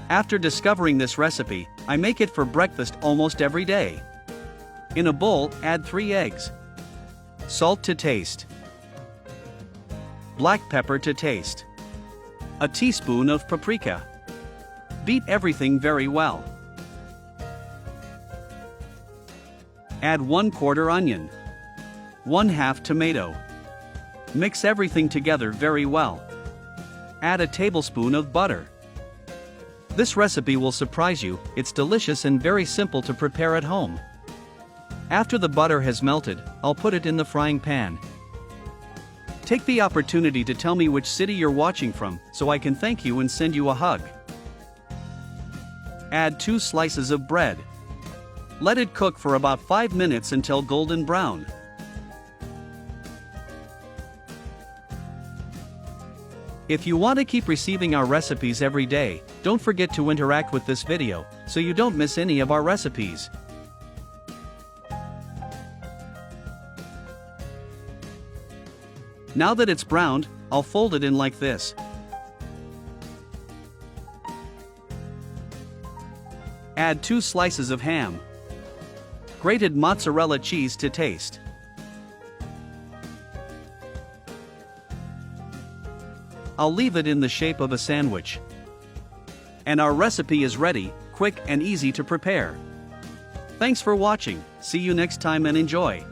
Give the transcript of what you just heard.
After discovering this recipe, I make it for breakfast almost every day. In a bowl, add 3 eggs. Salt to taste. Black pepper to taste. A teaspoon of paprika. Beat everything very well. Add 1/4 onion. 1/2 tomato. Mix everything together very well. Add a tablespoon of butter. This recipe will surprise you, it's delicious and very simple to prepare at home. After the butter has melted, I'll put it in the frying pan. Take the opportunity to tell me which city you're watching from, so I can thank you and send you a hug. Add 2 slices of bread. Let it cook for about 5 minutes until golden brown. If you want to keep receiving our recipes every day, don't forget to interact with this video, so you don't miss any of our recipes. Now that it's browned, I'll fold it in like this. Add 2 slices of ham. Grated mozzarella cheese to taste. I'll leave it in the shape of a sandwich. And our recipe is ready, quick and easy to prepare. Thanks for watching, see you next time and enjoy.